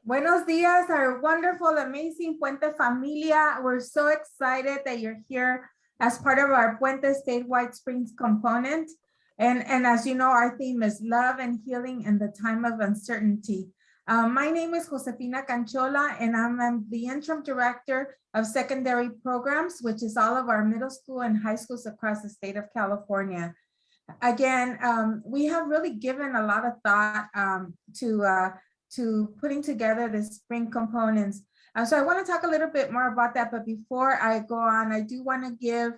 Buenos dias, our wonderful, amazing Puente familia. We're so excited that you're here as part of our Puente statewide Springs component. And as you know, our theme is love and healing in the time of uncertainty. My name is Josefina Canchola, and I'm the interim director of secondary programs, which is all of our middle school and high schools across the state of California. Again, we have really given a lot of thought to putting together the spring components. So I want to talk a little bit more about that, but before I go on, I do want to give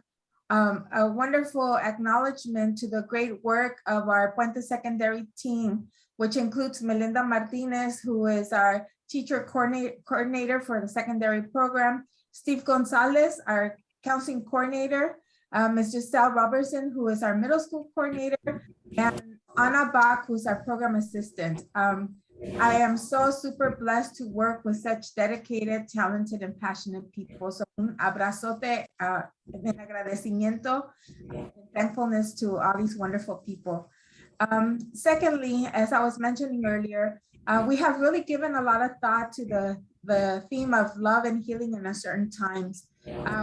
a wonderful acknowledgement to the great work of our Puente Secondary team, which includes Melinda Martinez, who is our teacher coordinator for the secondary program, Steve Gonzalez, our counseling coordinator, Ms. Giselle Robertson, who is our middle school coordinator, and Anna Bach, who's our program assistant. I am so super blessed to work with such dedicated, talented, and passionate people. So un abrazote en agradecimiento, thankfulness to all these wonderful people. Secondly, as I was mentioning earlier, we have really given a lot of thought to the theme of love and healing in uncertain times.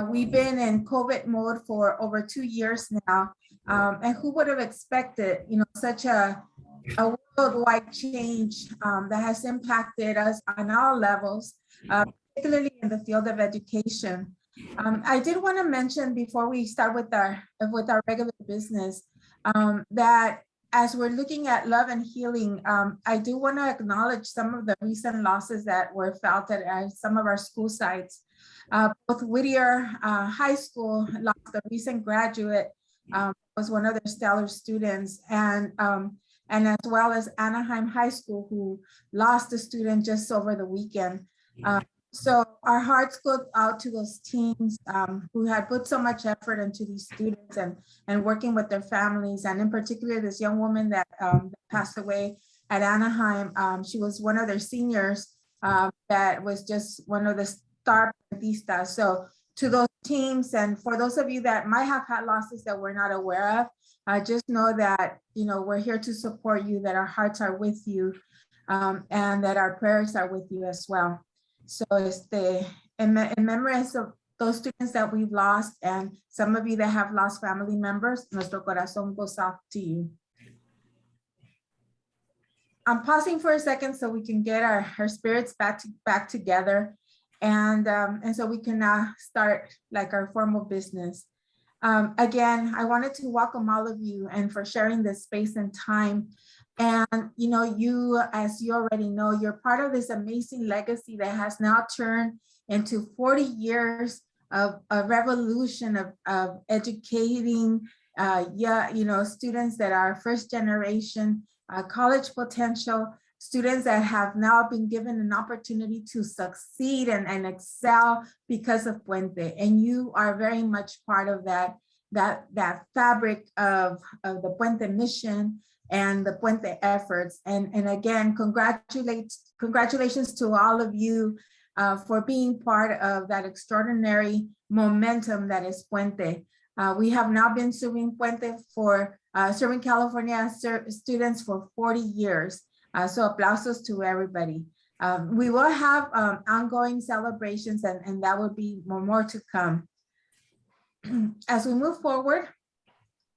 We've been in COVID mode for over 2 years now. And who would have expected, such a worldwide change that has impacted us on all levels, particularly in the field of education. I did want to mention before we start with our regular business that as we're looking at love and healing, I do want to acknowledge some of the recent losses that were felt at some of our school sites. Both Whittier High School lost a recent graduate, was one of their stellar students, and as well as Anaheim High School, who lost a student just over the weekend. So our hearts go out to those teams who had put so much effort into these students and working with their families. And in particular, this young woman that passed away at Anaheim, she was one of their seniors that was just one of the star Puentistas. So to those teams, and for those of you that might have had losses that we're not aware of, just know that, we're here to support you, that our hearts are with you, and that our prayers are with you as well. So in memories of those students that we've lost, and some of you that have lost family members, nuestro corazón goes out to you. I'm pausing for a second so we can get our spirits back together, and so we can now start like our formal business. Again, I wanted to welcome all of you and for sharing this space and time. And you, as you already know, you're part of this amazing legacy that has now turned into 40 years of a revolution of educating students that are first generation college potential, students that have now been given an opportunity to succeed and excel because of Puente. And you are very much part of that fabric of the Puente mission and the Puente efforts. And again, congratulations to all of you for being part of that extraordinary momentum that is Puente. We have now been serving Puente serving California students for 40 years. So aplausos to everybody. We will have ongoing celebrations, and that will be more to come. As we move forward,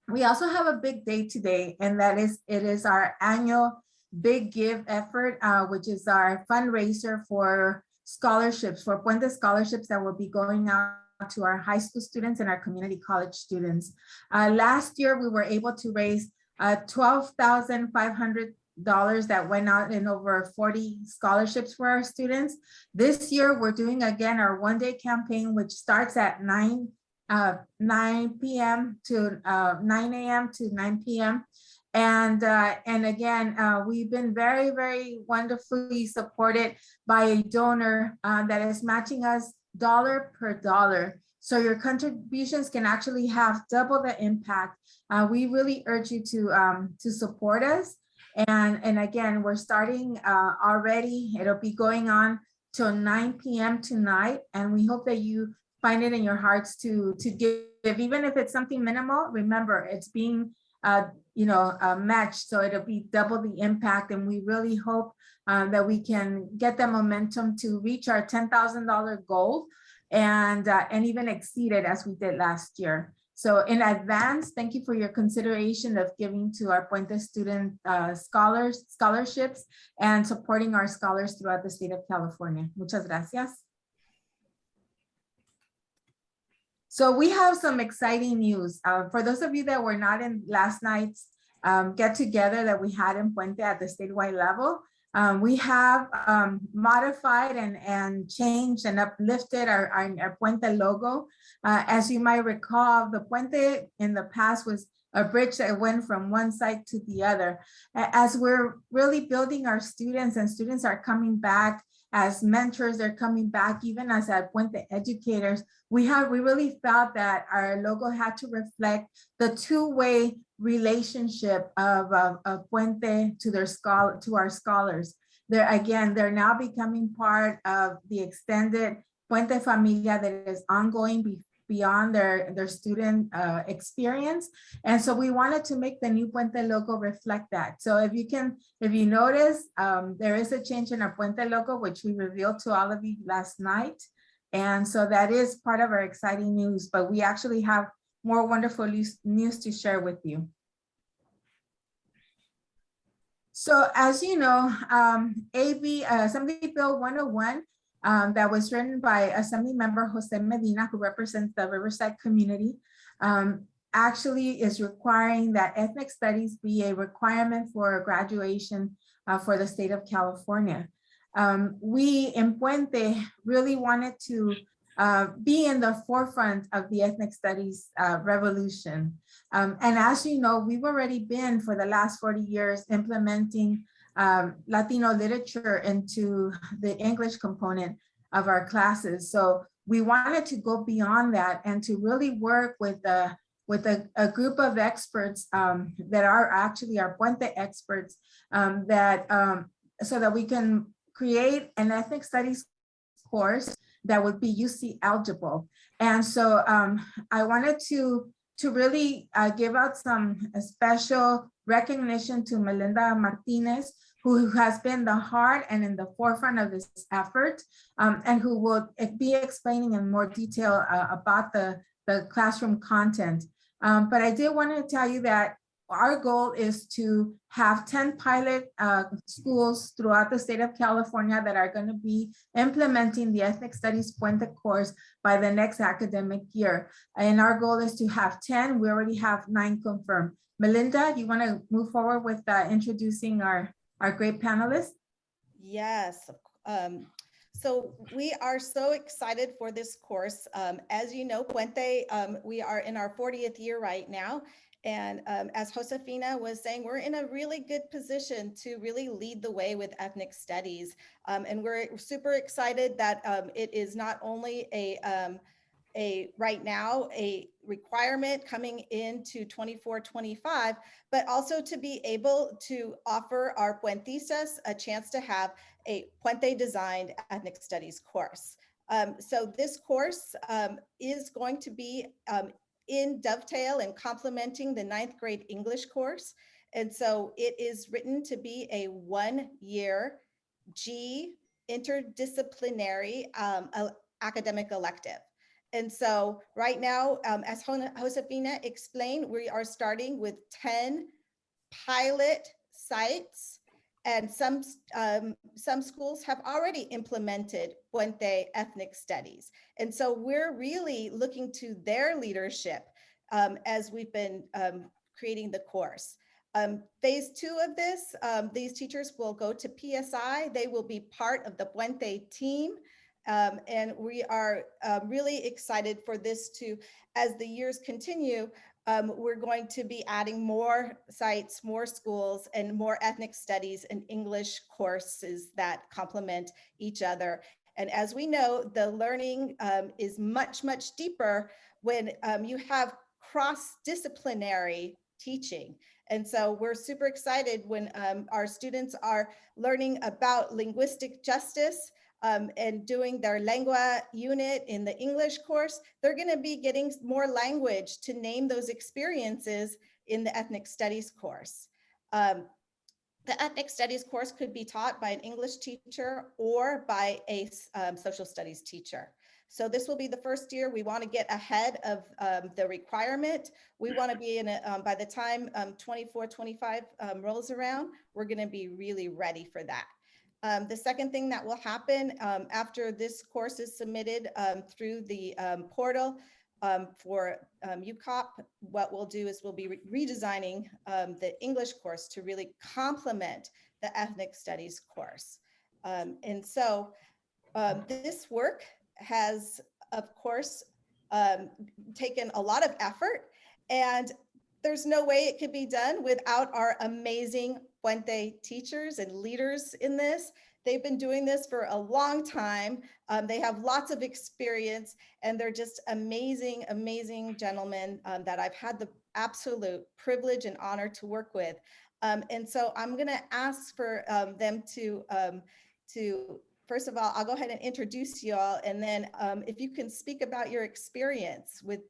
we also have a big day today, and it is our annual Big Give effort, which is our fundraiser for scholarships, for Puente scholarships that will be going out to our high school students and our community college students. Last year, we were able to raise $12,500 that went out in over 40 scholarships for our students. This year, we're doing again our one-day campaign, which starts at 9 p.m. to 9 a.m. to 9 p.m. And again, we've been very, very wonderfully supported by a donor that is matching us dollar per dollar. So your contributions can actually have double the impact. We really urge you to support us. And again, we're starting already. It'll be going on till 9 p.m. tonight. And we hope that you find it in your hearts to give, even if it's something minimal. Remember, it's being matched. So it'll be double the impact. And we really hope that we can get the momentum to reach our $10,000 goal and even exceed it as we did last year. So in advance, thank you for your consideration of giving to our Puente student scholarships and supporting our scholars throughout the state of California. Muchas gracias. So we have some exciting news. For those of you that were not in last night's get together that we had in Puente at the statewide level, we have modified and changed and uplifted our Puente logo. As you might recall, the Puente in the past was a bridge that went from one side to the other. As we're really building our students and students are coming back, as mentors are coming back, even as Puente educators, we really felt that our logo had to reflect the two-way relationship of Puente to our scholars. They're now becoming part of the extended Puente Familia that is ongoing beyond their student experience. And so we wanted to make the new Puente logo reflect that. So if you notice, there is a change in our Puente logo, which we revealed to all of you last night. And so that is part of our exciting news, but we actually have more wonderful news to share with you. So as you know, Assembly Bill 101 that was written by Assembly Member Jose Medina, who represents the Riverside community, actually is requiring that ethnic studies be a requirement for graduation for the state of California. We in Puente really wanted to be in the forefront of the ethnic studies revolution. And as you know, we've already been for the last 40 years implementing Latino literature into the English component of our classes. So we wanted to go beyond that and to really work with a group of experts that are actually our Puente experts so that we can create an ethnic studies course that would be UC eligible. And so I wanted to really give out some special recognition to Melinda Martinez, who has been the heart and in the forefront of this effort, and who will be explaining in more detail about the classroom content. But I did want to tell you that our goal is to have 10 pilot schools throughout the state of California that are going to be implementing the Ethnic Studies Puente course by the next academic year. And our goal is to have 10. We already have 9 confirmed. Melinda, you want to move forward with introducing our great panelists? Yes. So we are so excited for this course. As you know, Puente, we are in our 40th year right now. And as Josefina was saying, we're in a really good position to really lead the way with ethnic studies. And we're super excited that it is not only right now a requirement coming into 24-25, but also to be able to offer our Puentistas a chance to have a Puente designed ethnic studies course. So this course is going to be in dovetail and complementing the 9th grade English course. And so it is written to be a 1-year G interdisciplinary academic elective. And so right now, as Josefina explained, we are starting with 10 pilot sites, and some schools have already implemented Puente ethnic studies. And so we're really looking to their leadership as we've been creating the course. Phase 2 of this, these teachers will go to PSI. They will be part of the Puente team. And we are really excited for this to, as the years continue, we're going to be adding more sites, more schools, and more ethnic studies and English courses that complement each other. And as we know, the learning is much, much deeper when you have cross-disciplinary teaching. And so we're super excited when our students are learning about linguistic justice, and doing their lengua unit in the English course. They're going to be getting more language to name those experiences in the ethnic studies course. The ethnic studies course could be taught by an English teacher or by a social studies teacher. So this will be the first year. We want to get ahead of the requirement. We want to be in a, by the time 24, 25 rolls around, we're going to be really ready for that. The second thing that will happen after this course is submitted through the portal for UCOP, what we'll do is we'll be redesigning the English course to really complement the ethnic studies course. And so this work has, of course, taken a lot of effort, and there's no way it could be done without our amazing Puente teachers and leaders in this. They've been doing this for a long time. They have lots of experience, and they're just amazing, amazing gentlemen that I've had the absolute privilege and honor to work with. And so I'm gonna ask for them to first of all, I'll go ahead and introduce you all, and then if you can speak about your experience with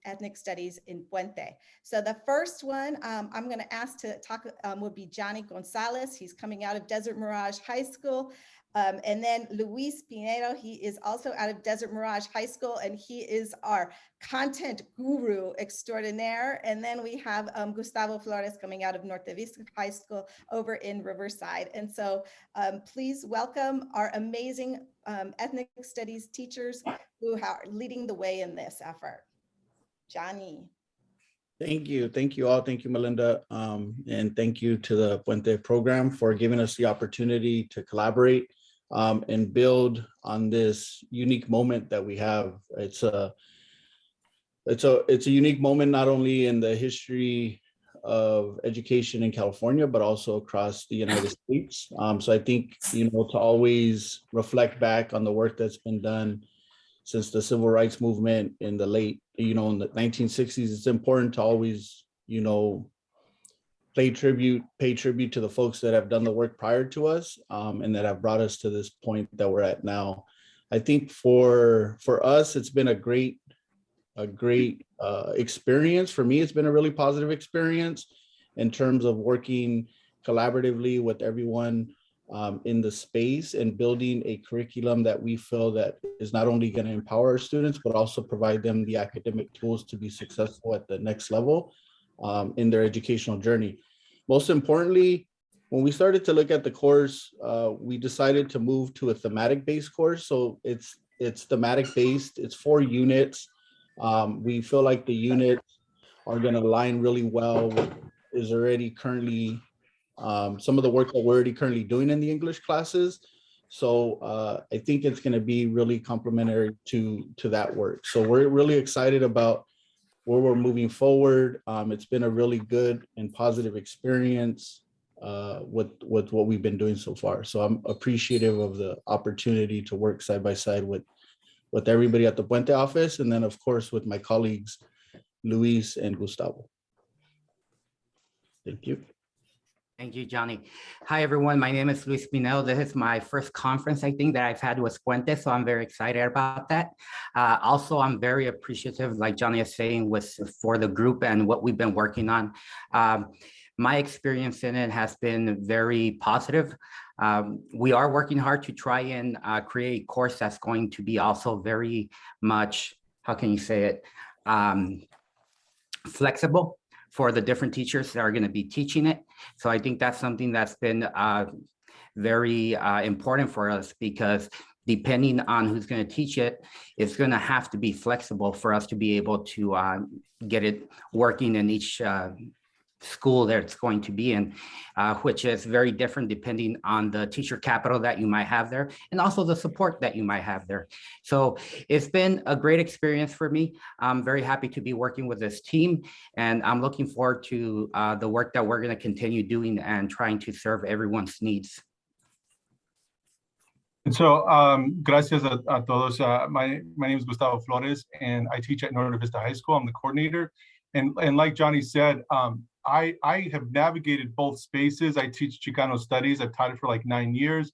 ethnic studies in Puente. So the first one I'm going to ask to talk would be Johnny Gonzalez. He's coming out of Desert Mirage High School. And then Luis Pinedo, he is also out of Desert Mirage High School, and he is our content guru extraordinaire. And then we have Gustavo Flores coming out of Norte Vista High School over in Riverside. And so please welcome our amazing ethnic studies teachers who are leading the way in this effort. Johnny. Thank you all. Thank you, Melinda. And thank you to the Puente program for giving us the opportunity to collaborate and build on this unique moment that we have. It's a unique moment, not only in the history of education in California, but also across the United States. So I think, to always reflect back on the work that's been done since the civil rights movement in the late, in the 1960s, it's important to always, pay tribute to the folks that have done the work prior to us and that have brought us to this point that we're at now. I think for us, it's been a great experience. For me, it's been a really positive experience in terms of working collaboratively with everyone in the space and building a curriculum that we feel that is not only going to empower our students, but also provide them the academic tools to be successful at the next level in their educational journey. Most importantly, when we started to look at the course, we decided to move to a thematic-based course. So it's thematic-based, it's 4 units. We feel like the units are going to align really well with is already currently some of the work that we're already currently doing in the English classes. So I think it's going to be really complementary to that work. So we're really excited about where we're moving forward. It's been a really good and positive experience with what we've been doing so far. So I'm appreciative of the opportunity to work side by side with everybody at the Puente office, and then of course with my colleagues, Luis and Gustavo. Thank you. Thank you, Johnny. Hi, everyone. My name is Luis Pinel. This is my first conference, I think, that I've had with Puente, so I'm very excited about that. Also, I'm very appreciative, like Johnny is saying, for the group and what we've been working on. My experience in it has been very positive. We are working hard to try and create a course that's going to be also very much, how can you say it, flexible for the different teachers that are going to be teaching it. So I think that's something that's been very important for us, because depending on who's going to teach it, it's going to have to be flexible for us to be able to get it working in each school that it's going to be in, which is very different depending on the teacher capital that you might have there, and also the support that you might have there. So it's been a great experience for me. I'm very happy to be working with this team, and I'm looking forward to the work that we're going to continue doing and trying to serve everyone's needs. And so, gracias a todos. My name is Gustavo Flores, and I teach at Norte Vista High School. I'm the coordinator. And like Johnny said, I have navigated both spaces. I teach Chicano studies. I've taught it for like 9 years.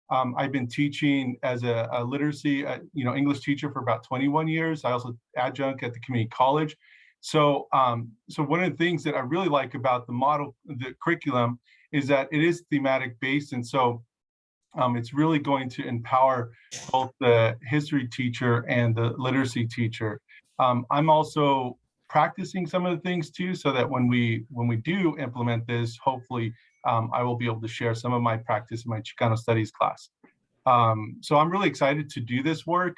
I've been teaching as a literacy, English teacher for about 21 years. I also adjunct at the community college. So, so one of the things that I really like about the curriculum is that it is thematic based. And so it's really going to empower both the history teacher and the literacy teacher. I'm also practicing some of the things too, so that when we do implement this, hopefully I will be able to share some of my practice in my Chicano studies class. So I'm really excited to do this work.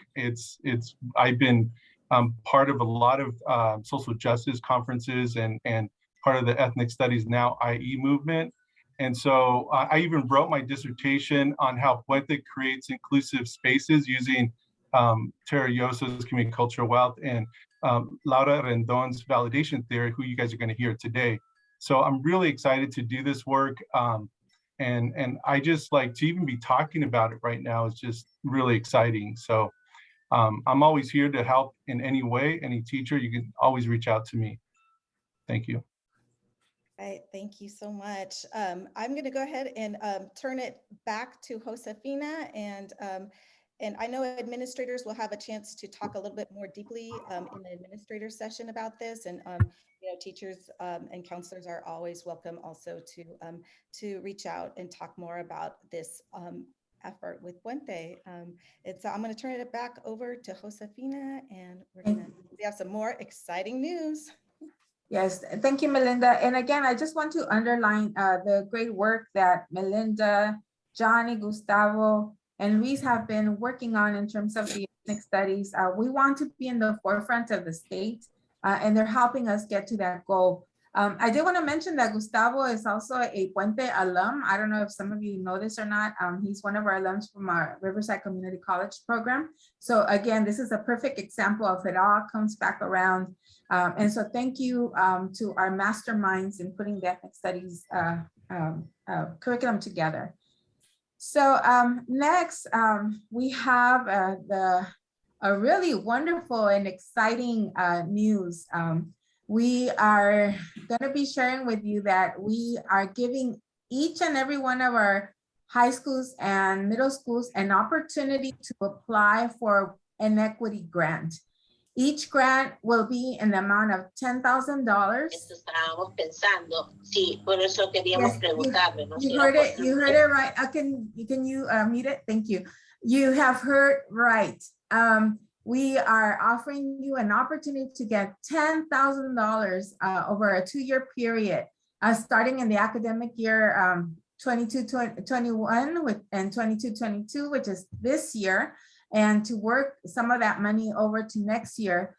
I've been part of a lot of social justice conferences and part of the Ethnic Studies Now IE movement. And so I even wrote my dissertation on how Puente creates inclusive spaces using Tara Yoso's community cultural wealth and Laura Rendon's validation theory, who you guys are going to hear today. So I'm really excited to do this work. And I just like to even be talking about it right now is just really exciting. So I'm always here to help in any way. Any teacher, you can always reach out to me. Thank you. Right, thank you so much. I'm going to go ahead and turn it back to Josefina, and I know administrators will have a chance to talk a little bit more deeply in the administrator session about this, and you know, teachers and counselors are always welcome also to reach out and talk more about this effort with Puente. I'm going to turn it back over to Josefina, and we have some more exciting news. Yes, thank you, Melinda. And again, I just want to underline the great work that Melinda, Johnny, Gustavo, and Luis have been working on in terms of the ethnic studies. We want to be in the forefront of the state, and they're helping us get to that goal. I did want to mention that Gustavo is also a Puente alum. I don't know if some of you know this or not. He's one of our alums from our Riverside Community College program. So again, this is a perfect example of it all comes back around. And so thank you to our masterminds in putting the ethnic studies curriculum together. So next, we have a really wonderful and exciting news. We are going to be sharing with you that we are giving each and every one of our high schools and middle schools an opportunity to apply for an equity grant. Each grant will be in the amount of $10,000. You heard it. You heard it right. Can you mute it? Thank you. You have heard right. We are offering you an opportunity to get $10,000 over a 2-year period, starting in the academic year 22-21 and 22-22, which is this year, and to work some of that money over to next year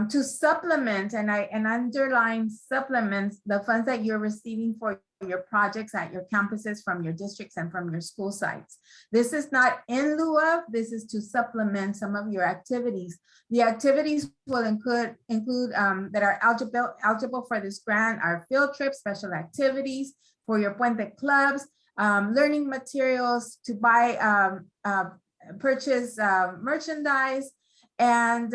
to supplement, and I underline supplements, the funds that you're receiving for your projects at your campuses from your districts and from your school sites. This is not in lieu of, this is to supplement some of your activities. The activities will include that are eligible for this grant are field trips, special activities for your Puente clubs, learning materials to buy, purchase merchandise, and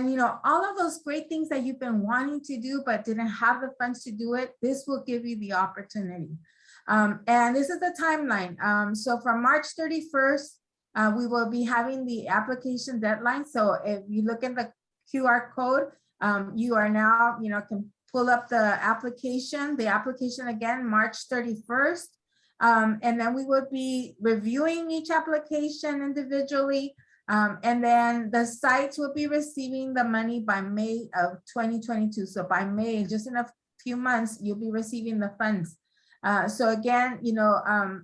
you know, all of those great things that you've been wanting to do but didn't have the funds to do it. This will give you the opportunity. And this is the timeline. So from March 31st, we will be having the application deadline. So if you look at the QR code, you are now, you know, can pull up the application. The application again, March 31st. And then we will be reviewing each application individually. And then the sites will be receiving the money by May of 2022. So by May, just in a few months, you'll be receiving the funds. So again, you know,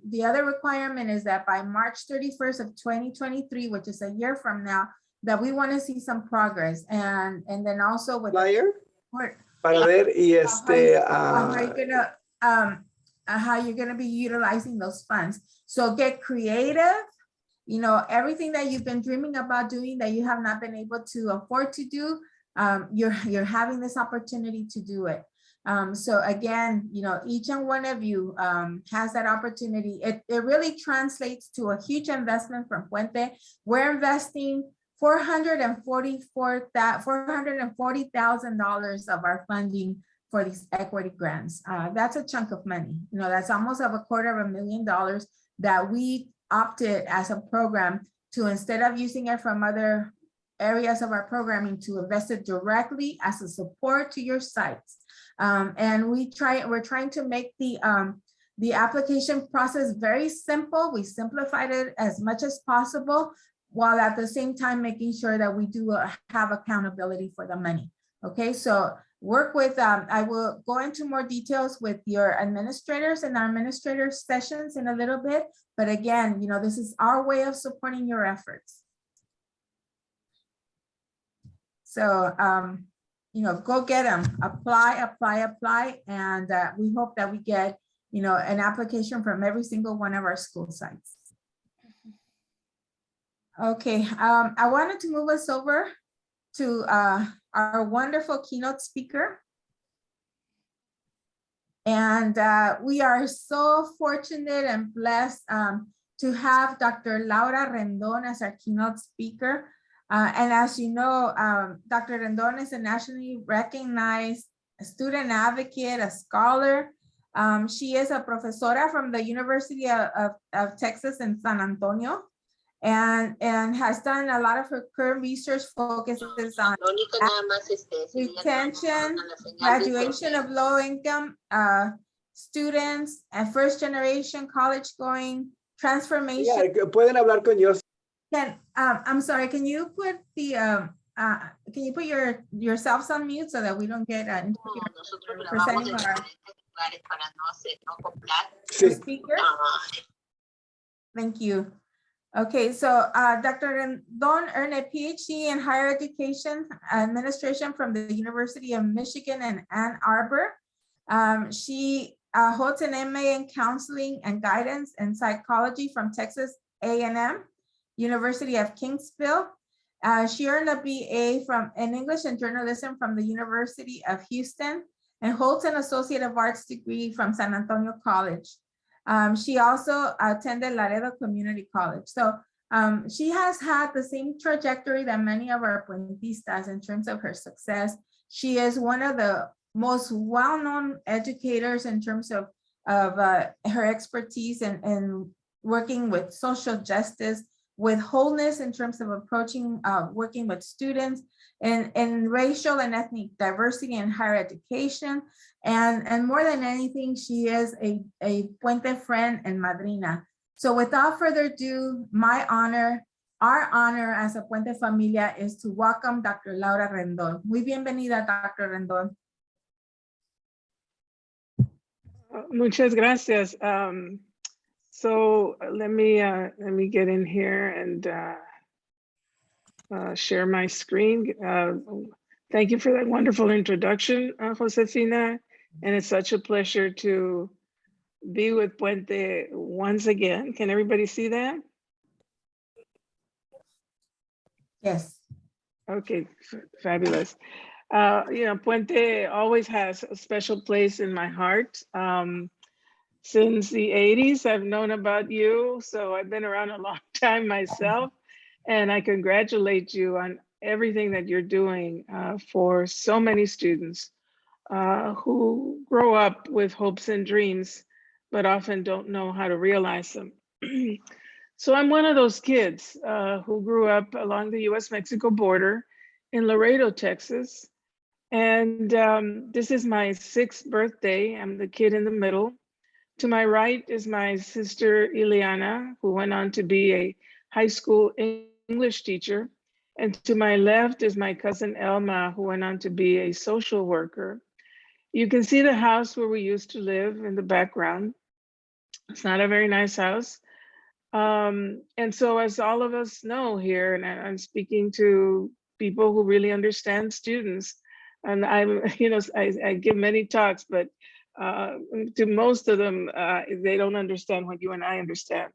the other requirement is that by March 31st of 2023, which is a year from now, that we want to see some progress. And then also with Flyer para ver y how you're gonna be utilizing those funds. So get creative. You know, everything that you've been dreaming about doing that you have not been able to afford to do, you're having this opportunity to do it. So again, you know, each and one of you has that opportunity. It really translates to a huge investment from Puente. We're investing $440,000 of our funding for these equity grants. That's a chunk of money. You know, that's almost of $250,000 that we opted as a program to, instead of using it from other areas of our programming to invest it directly as a support to your sites. And we're trying to make the application process very simple. We simplified it as much as possible, while at the same time making sure that we do have accountability for the money. Okay, so work with, I will go into more details with your administrators in our administrator sessions in a little bit. But again, you know, this is our way of supporting your efforts. So, you know, go get them, apply. And we hope that we get, you know, an application from every single one of our school sites. Okay, I wanted to move us over to our wonderful keynote speaker. And we are so fortunate and blessed to have Dr. Laura Rendón as our keynote speaker. And as you know, Dr. Rendón is a nationally recognized student advocate, a scholar. She is a profesora from the University of Texas in San Antonio, and has done a lot of her current research focuses on retention, graduation of low-income students, and first-generation college-going transformation. Yeah, pueden hablar con yo. I'm sorry, can you put the can you put yourselves on mute so that we don't get presenting our speaker? Thank you. Okay, so Dr. Rendón earned a PhD in higher education administration from the University of Michigan in Ann Arbor. She holds an MA in counseling and guidance and psychology from Texas A&M, University of Kingsville. She earned a BA in English and journalism from the University of Houston and holds an Associate of Arts degree from San Antonio College. She also attended Laredo Community College. So she has had the same trajectory that many of our Puentistas in terms of her success. She is one of the most well-known educators in terms of her expertise in working with social justice, with wholeness in terms of approaching working with students and racial and ethnic diversity in higher education. And more than anything, she is a Puente friend and madrina. So without further ado, my honor, our honor as a Puente familia is to welcome Dr. Laura Rendón. Muy bienvenida, Dr. Rendón. Muchas gracias. So let me get in here and share my screen. Thank you for that wonderful introduction, Josefina. And it's such a pleasure to be with Puente once again. Can everybody see that? Yes. Okay, fabulous. You know, Puente always has a special place in my heart. Since the 80s, I've known about you, so I've been around a long time myself, and I congratulate you on everything that you're doing for so many students who grow up with hopes and dreams, but often don't know how to realize them. So I'm one of those kids who grew up along the US-Mexico border in Laredo, Texas. And this is my 6th birthday. I'm the kid in the middle. To my right is my sister, Ileana, who went on to be a high school English teacher. And to my left is my cousin, Elma, who went on to be a social worker. You can see the house where we used to live in the background. It's not a very nice house. And so as all of us know here, and I'm speaking to people who really understand students, and I'm, you know, I give many talks, but to most of them, they don't understand what you and I understand.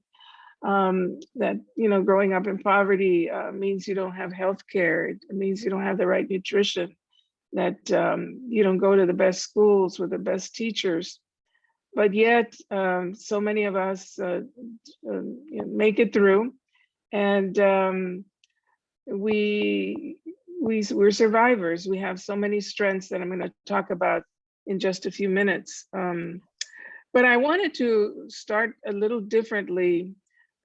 That, you know, growing up in poverty means you don't have health care. It means you don't have the right nutrition, that you don't go to the best schools with the best teachers. But yet, so many of us make it through, and we're survivors. We have so many strengths that I'm going to talk about in just a few minutes. But I wanted to start a little differently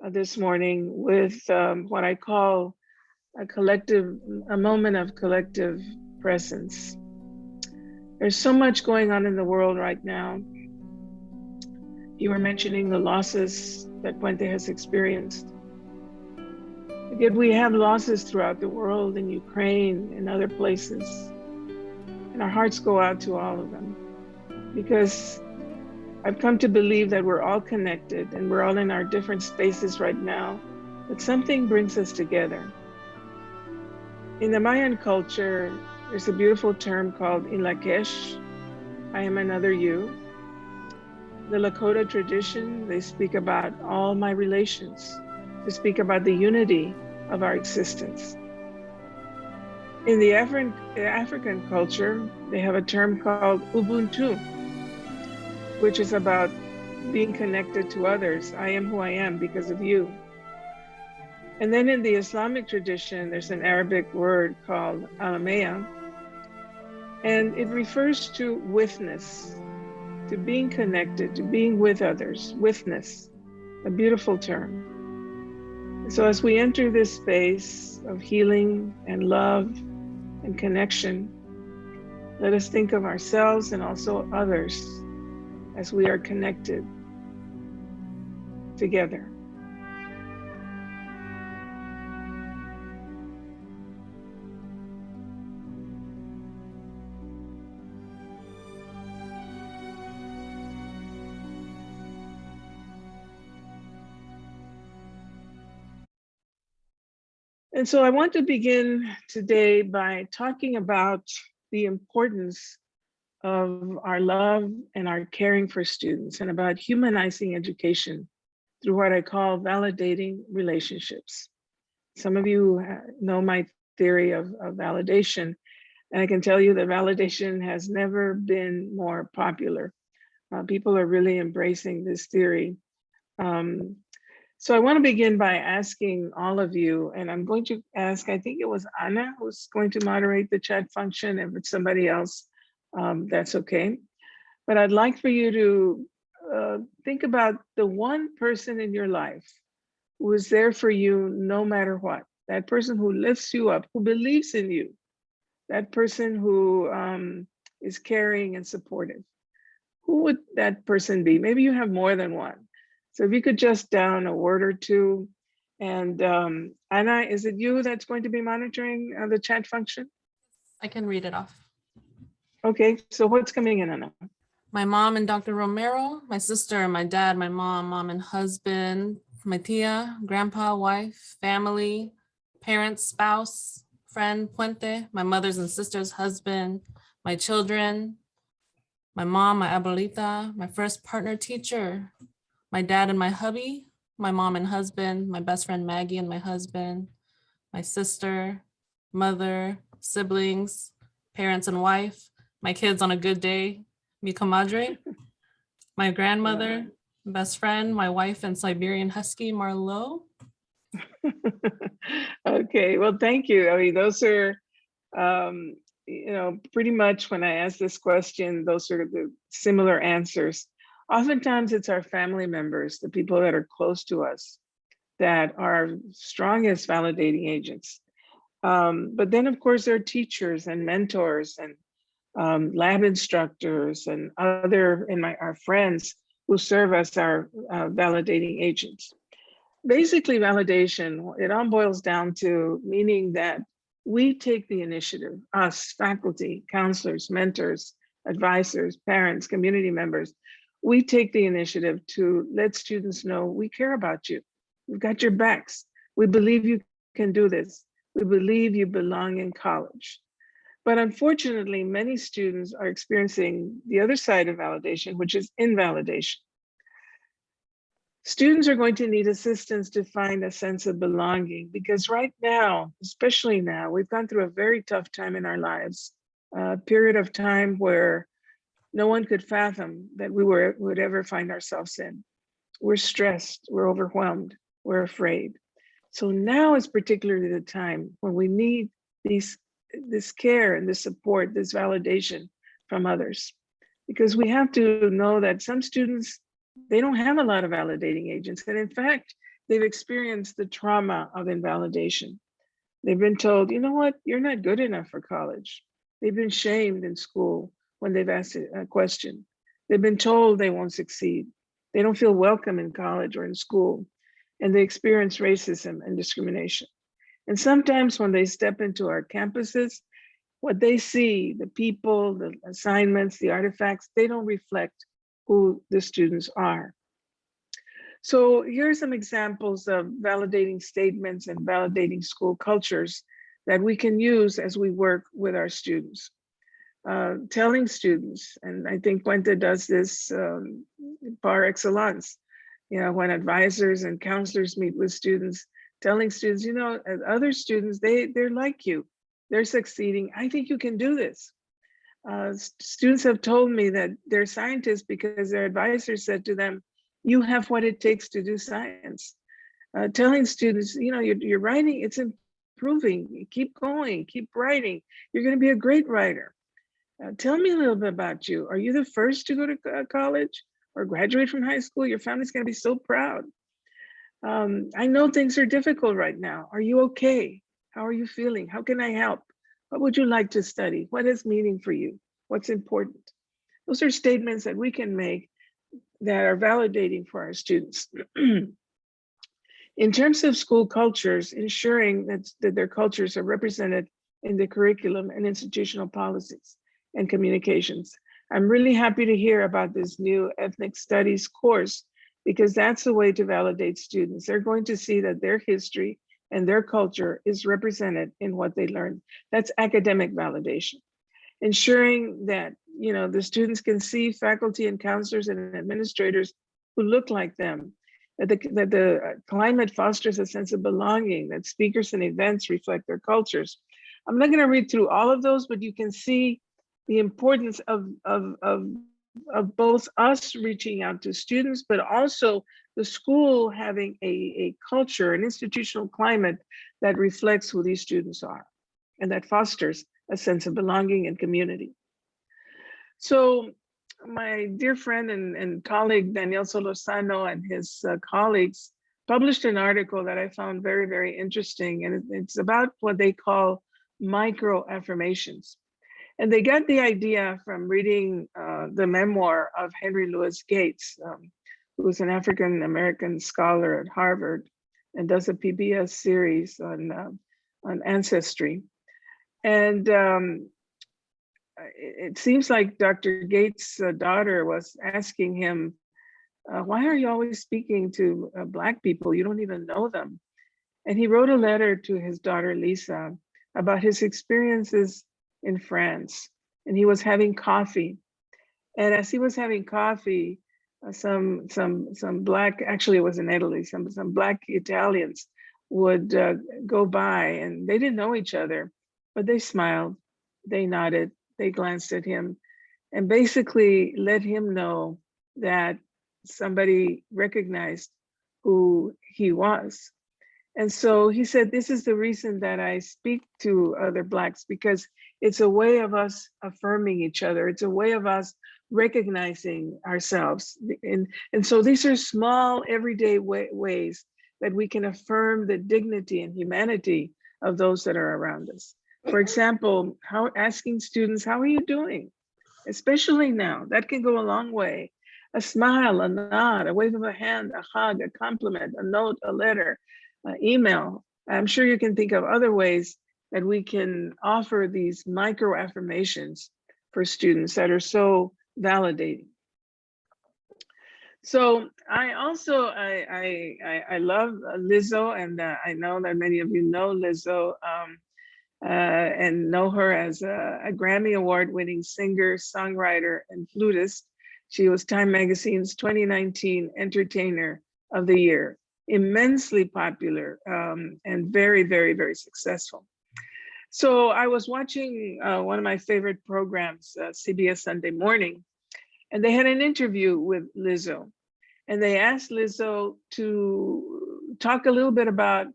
this morning with what I call a moment of collective presence. There's so much going on in the world right now. You were mentioning the losses that Puente has experienced. Yet we have losses throughout the world, in Ukraine and other places. And our hearts go out to all of them, because I've come to believe that we're all connected and we're all in our different spaces right now, but something brings us together. In the Mayan culture, there's a beautiful term called Inlakesh, I am another you. The Lakota tradition, they speak about all my relations. They speak about the unity of our existence. In the African culture, they have a term called Ubuntu, which is about being connected to others. I am who I am because of you. And then in the Islamic tradition, there's an Arabic word called alameya, and it refers to witness, to being connected, to being with others, witness, a beautiful term. So as we enter this space of healing and love and connection, let us think of ourselves and also others as we are connected together. And so I want to begin today by talking about the importance of our love and our caring for students, and about humanizing education through what I call validating relationships. Some of you know my theory of validation, and I can tell you that validation has never been more popular. People are really embracing this theory. So I want to begin by asking all of you, and I'm going to ask, I think it was Ana who's going to moderate the chat function. If it's somebody else, that's okay. But I'd like for you to think about the one person in your life who is there for you no matter what. That person who lifts you up, who believes in you. That person who is caring and supportive. Who would that person be? Maybe you have more than one. So if you could just down a word or two. And Ana, is it you that's going to be monitoring the chat function? I can read it off. Okay, so what's coming in, Ana? My mom and Dr. Romero, my sister and my dad, my mom and husband, my tia, grandpa, wife, family, parents, spouse, friend, Puente, my mother's and sister's husband, my children, my mom, my abuelita, my first partner teacher, my dad and my hubby, my mom and husband, my best friend Maggie and my husband, my sister, mother, siblings, parents and wife, my kids on a good day, mi comadre, my grandmother, best friend, my wife and Siberian Husky, Marlo. Okay, well, thank you. I mean, those are, pretty much when I ask this question, those are the similar answers. Oftentimes it's our family members, the people that are close to us, that are strongest validating agents. But then of course there are teachers and mentors and lab instructors and our friends who serve as our validating agents. Basically validation, it all boils down to meaning that we take the initiative, us, faculty, counselors, mentors, advisors, parents, community members, we take the initiative to let students know we care about you. We've got your backs. We believe you can do this. We believe you belong in college. But unfortunately, many students are experiencing the other side of validation, which is invalidation. Students are going to need assistance to find a sense of belonging, because right now, especially now, we've gone through a very tough time in our lives, a period of time where no one could fathom that we would ever find ourselves in. We're stressed, we're overwhelmed, we're afraid. So now is particularly the time when we need this care and this support, this validation from others. Because we have to know that some students, they don't have a lot of validating agents. And in fact, they've experienced the trauma of invalidation. They've been told, you know what, you're not good enough for college. They've been shamed in school when they've asked a question. They've been told they won't succeed. They don't feel welcome in college or in school, and they experience racism and discrimination. And sometimes when they step into our campuses, what they see, the people, the assignments, the artifacts, they don't reflect who the students are. So here are some examples of validating statements and validating school cultures that we can use as we work with our students. Telling students, and I think Puente does this par excellence, when advisors and counselors meet with students, telling students, other students, they're like you, they're succeeding. I think you can do this. Students have told me that they're scientists because their advisor said to them, you have what it takes to do science. Telling students, your writing, it's improving. Keep going, keep writing. You're going to be a great writer. Tell me a little bit about you. Are you the first to go to college or graduate from high school? Your family's going to be so proud. I know things are difficult right now. Are you okay? How are you feeling? How can I help? What would you like to study? What is meaning for you? What's important? Those are statements that we can make that are validating for our students. In terms of school cultures, ensuring that their cultures are represented in the curriculum and institutional policies and communications. I'm really happy to hear about this new ethnic studies course, because that's a way to validate students. They're going to see that their history and their culture is represented in what they learn. That's academic validation. Ensuring that the students can see faculty and counselors and administrators who look like them, that the climate fosters a sense of belonging, that speakers and events reflect their cultures. I'm not going to read through all of those, but you can see the importance of both us reaching out to students, but also the school having a culture, an institutional climate that reflects who these students are and that fosters a sense of belonging and community. So my dear friend and colleague, Daniel Solosano, and his colleagues published an article that I found very, very interesting. And it's about what they call micro affirmations. And they got the idea from reading the memoir of Henry Louis Gates, who was an African-American scholar at Harvard and does a PBS series on ancestry. And it seems like Dr. Gates' daughter was asking him, why are you always speaking to Black people? You don't even know them. And he wrote a letter to his daughter, Lisa, about his experiences in France. And he was having coffee. And as he was having coffee, some Black, actually it was in Italy, some Black Italians would go by, and they didn't know each other, but they smiled, they nodded, they glanced at him, and basically let him know that somebody recognized who he was. And so he said, this is the reason that I speak to other Blacks, because it's a way of us affirming each other. It's a way of us recognizing ourselves. And so these are small, everyday ways that we can affirm the dignity and humanity of those that are around us. For example, asking students, how are you doing? Especially now, that can go a long way. A smile, a nod, a wave of a hand, a hug, a compliment, a note, a letter, email. I'm sure you can think of other ways that we can offer these micro affirmations for students that are so validating. So I also, I love Lizzo, and I know that many of you know Lizzo and know her as a Grammy Award-winning singer, songwriter, and flutist. She was Time Magazine's 2019 Entertainer of the Year. Immensely popular and very, very, very successful. So I was watching one of my favorite programs, CBS Sunday Morning, and they had an interview with Lizzo. And they asked Lizzo to talk a little bit about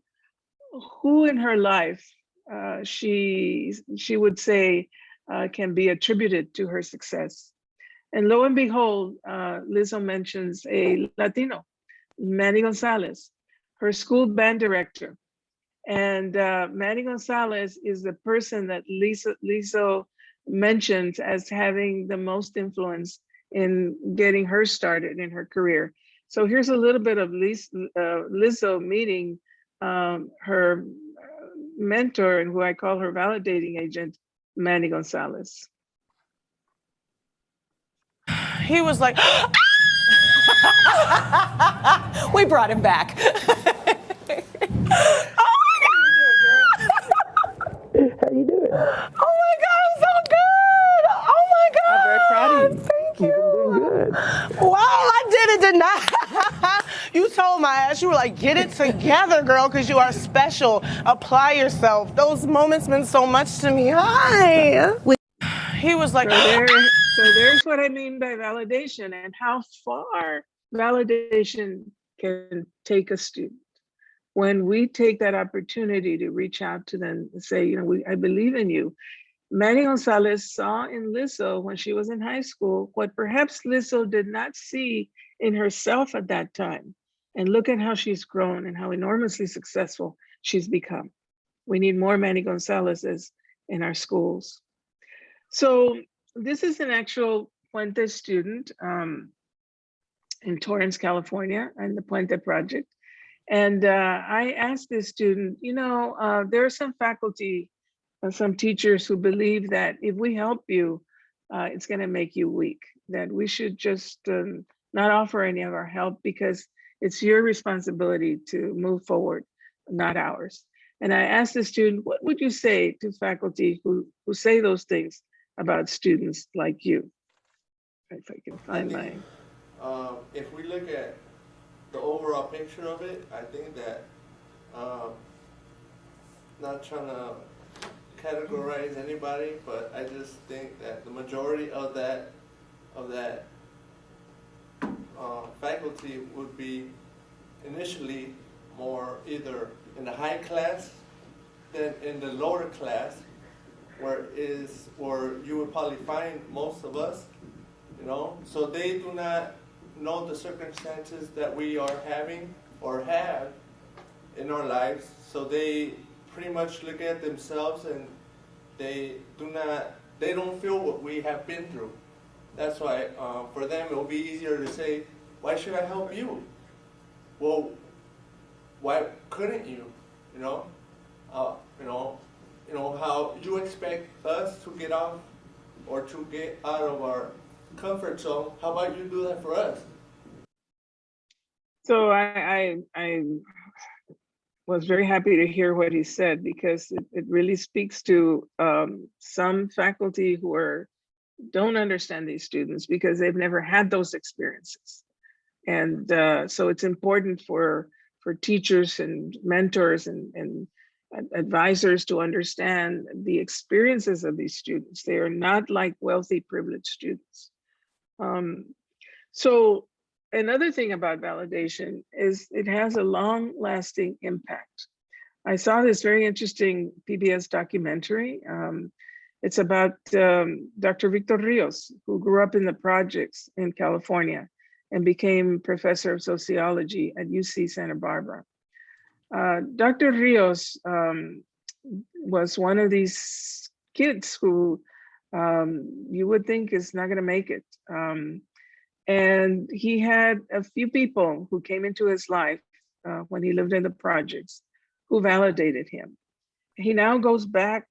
who in her life she would say can be attributed to her success. And lo and behold, Lizzo mentions a Latino, Manny Gonzalez, her school band director. And Manny Gonzalez is the person that Lisa mentioned as having the most influence in getting her started in her career. So here's a little bit of Lizzo meeting her mentor and who I call her validating agent, Manny Gonzalez. He was like, we brought him back. How you doing? Oh my God, I'm so good. Oh my God. I'm very proud of you. Thank you. You've been doing good. Wow, I did it, didn't I? You told my ass, you were like, get it together, girl, because you are special. Apply yourself. Those moments meant so much to me. Hi. He was like, so there's what I mean by validation and how far validation can take a student. When we take that opportunity to reach out to them and say, you know, I believe in you. Manny Gonzalez saw in Lizzo when she was in high school what perhaps Lizzo did not see in herself at that time. And look at how she's grown and how enormously successful she's become. We need more Manny Gonzalez's in our schools. So this is an actual Puente student in Torrance, California, and the Puente project. And I asked this student, you know, there are some faculty, some teachers who believe that if we help you, it's going to make you weak, that we should just not offer any of our help because it's your responsibility to move forward, not ours. And I asked the student, what would you say to faculty who say those things about students like you? If I can find mine. If we look at the overall picture of it, I think that not trying to categorize anybody, but I just think that the majority of that faculty would be initially more either in the high class than in the lower class, where you would probably find most of us, you know. So they do not know the circumstances that we are having or have in our lives, so they pretty much look at themselves and they don't feel what we have been through. That's why for them it will be easier to say, why should I help you? Well, why couldn't you? You know how you expect us to get off or to get out of our comfort zone. How about you do that for us? So I was very happy to hear what he said, because it really speaks to some faculty who don't understand these students because they've never had those experiences. And so it's important for teachers and mentors and advisors to understand the experiences of these students. They are not like wealthy, privileged students. So another thing about validation is it has a long-lasting impact. I saw this very interesting PBS documentary. It's about Dr. Victor Rios, who grew up in the projects in California and became professor of sociology at UC Santa Barbara. Dr. Rios was one of these kids who you would think is not going to make it. And he had a few people who came into his life when he lived in the projects who validated him. He now goes back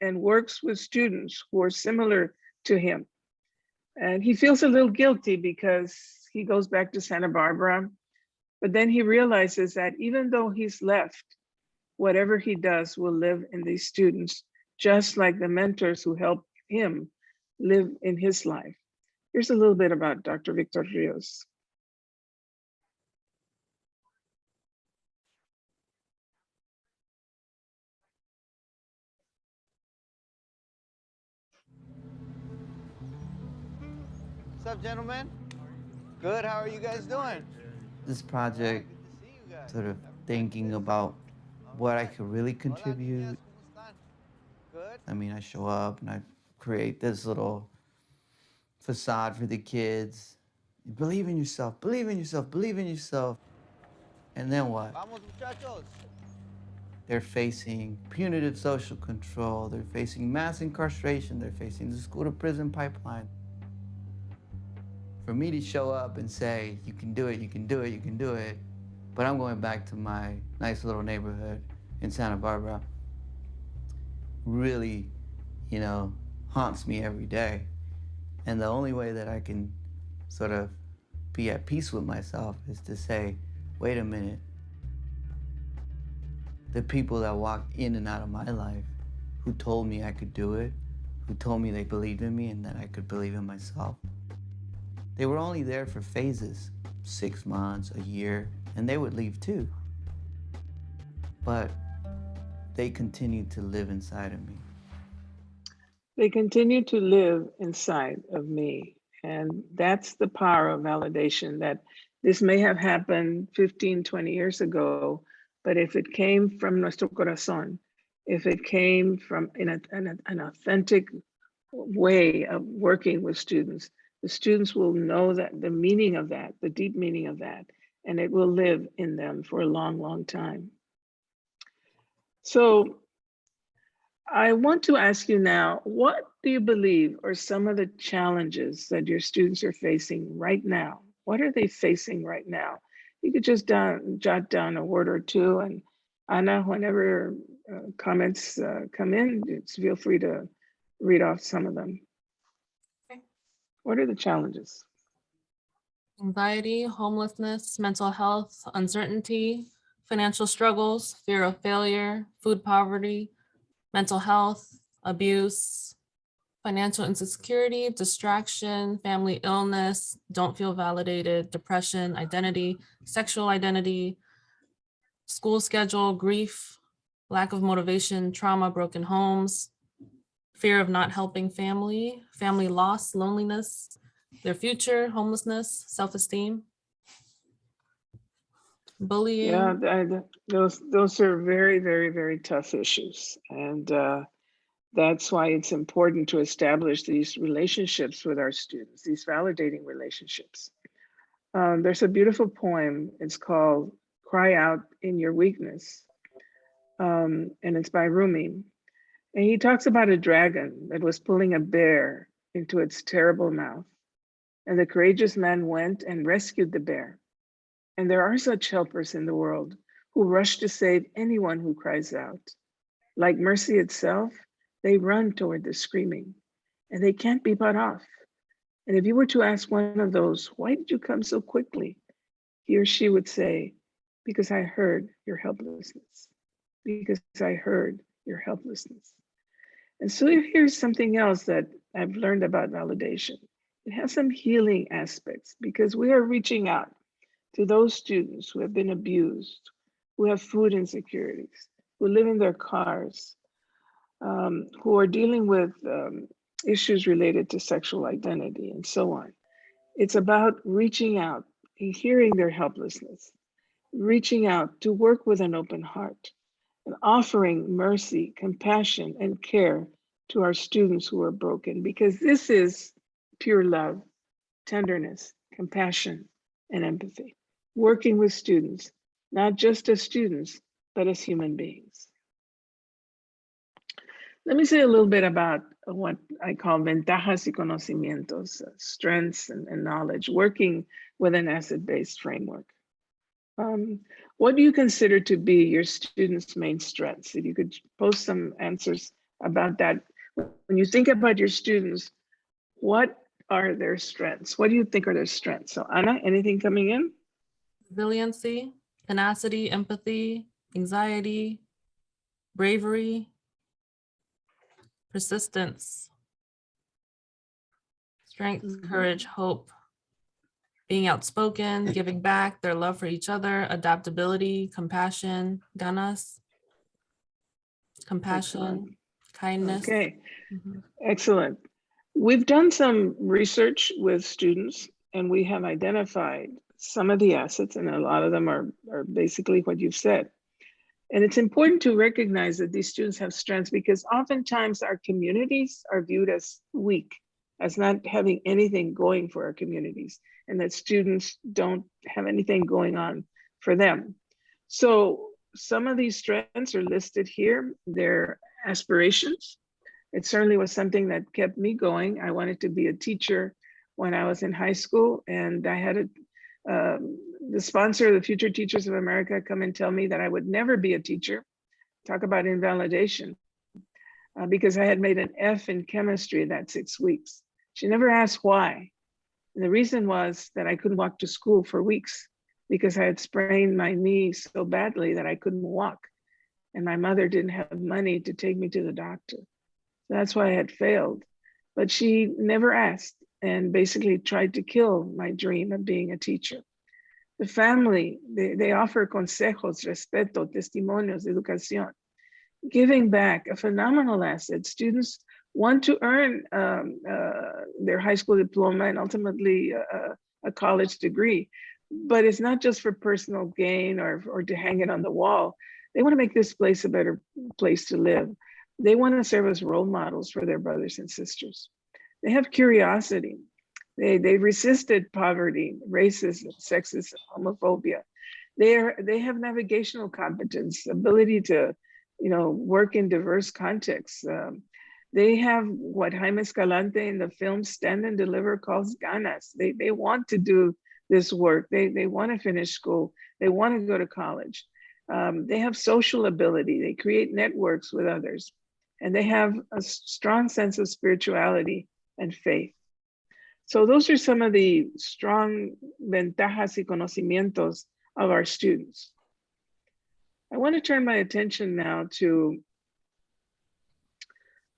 and works with students who are similar to him. And he feels a little guilty because he goes back to Santa Barbara, but then he realizes that even though he's left, whatever he does will live in these students, just like the mentors who helped him live in his life. Here's a little bit about Dr. Victor Rios. What's up, gentlemen? Good, how are you guys doing? This project, sort of thinking about what I could really contribute. I mean, I show up and I create this little facade for the kids. Believe in yourself, believe in yourself, believe in yourself. And then what? Vamos, muchachos. They're facing punitive social control. They're facing mass incarceration. They're facing the school to prison pipeline. For me to show up and say, you can do it, you can do it, you can do it, but I'm going back to my nice little neighborhood in Santa Barbara, really, you know, haunts me every day. And the only way that I can sort of be at peace with myself is to say, wait a minute, the people that walked in and out of my life who told me I could do it, who told me they believed in me and that I could believe in myself, they were only there for phases, 6 months, a year, and they would leave too. But they continued to live inside of me. They continue to live inside of me. And that's the power of validation, that this may have happened 15, 20 years ago, but if it came from nuestro corazón, if it came from an authentic way of working with students, the students will know that the meaning of that, the deep meaning of that, and it will live in them for a long, long time. So I want to ask you now, what do you believe are some of the challenges that your students are facing right now? What are they facing right now? You could just jot down a word or two, and Ana, whenever comments come in, feel free to read off some of them. Okay. What are the challenges? Anxiety, homelessness, mental health, uncertainty, financial struggles, fear of failure, food poverty, mental health, abuse, financial insecurity, distraction, family illness, don't feel validated, depression, identity, sexual identity, school schedule, grief, lack of motivation, trauma, broken homes, fear of not helping family, family loss, loneliness, their future, homelessness, self-esteem, bullying. Yeah, those are very, very, very tough issues. And that's why it's important to establish these relationships with our students, these validating relationships. There's a beautiful poem. It's called Cry Out in Your Weakness. And it's by Rumi. And he talks about a dragon that was pulling a bear into its terrible mouth. And the courageous man went and rescued the bear. And there are such helpers in the world who rush to save anyone who cries out. Like mercy itself, they run toward the screaming, and they can't be bought off. And if you were to ask one of those, why did you come so quickly? He or she would say, because I heard your helplessness. Because I heard your helplessness. And so here's something else that I've learned about validation. It has some healing aspects because we are reaching out to those students who have been abused, who have food insecurities, who live in their cars, who are dealing with issues related to sexual identity and so on. It's about reaching out and hearing their helplessness, reaching out to work with an open heart, and offering mercy, compassion, and care to our students who are broken, because this is pure love, tenderness, compassion, and empathy. Working with students, not just as students, but as human beings. Let me say a little bit about what I call ventajas y conocimientos, strengths and knowledge, working with an asset-based framework. What do you consider to be your students' main strengths? If you could post some answers about that. When you think about your students, what are their strengths? What do you think are their strengths? So Ana, anything coming in? Resiliency, tenacity, empathy, anxiety, bravery, persistence, strength, courage, hope, being outspoken, giving back, their love for each other, adaptability, compassion, ganas, compassion, Excellent. kindness. Okay, excellent. We've done some research with students and we have identified some of the assets, and a lot of them are basically what you've said. And it's important to recognize that these students have strengths because oftentimes our communities are viewed as weak, as not having anything going for our communities, and that students don't have anything going on for them. So some of these strengths are listed here. They're aspirations. It certainly was something that kept me going. I wanted to be a teacher when I was in high school, and I had the sponsor of the Future Teachers of America come and tell me that I would never be a teacher. Talk about invalidation, because I had made an F in chemistry that 6 weeks. She never asked why. And the reason was that I couldn't walk to school for weeks because I had sprained my knee so badly that I couldn't walk. And my mother didn't have money to take me to the doctor. That's why I had failed. But she never asked and basically tried to kill my dream of being a teacher. The family, they offer consejos, respeto, testimonios, educación, giving back, a phenomenal asset. Students want to earn their high school diploma and ultimately a college degree. But it's not just for personal gain or to hang it on the wall. They want to make this place a better place to live. They want to serve as role models for their brothers and sisters. They have curiosity. They resisted poverty, racism, sexism, homophobia. They have navigational competence, ability to, work in diverse contexts. They have what Jaime Escalante in the film Stand and Deliver calls ganas. They want to do this work. They want to finish school. They want to go to college. They have social ability. They create networks with others. And they have a strong sense of spirituality and faith. So those are some of the strong ventajas y conocimientos of our students. I want to turn my attention now to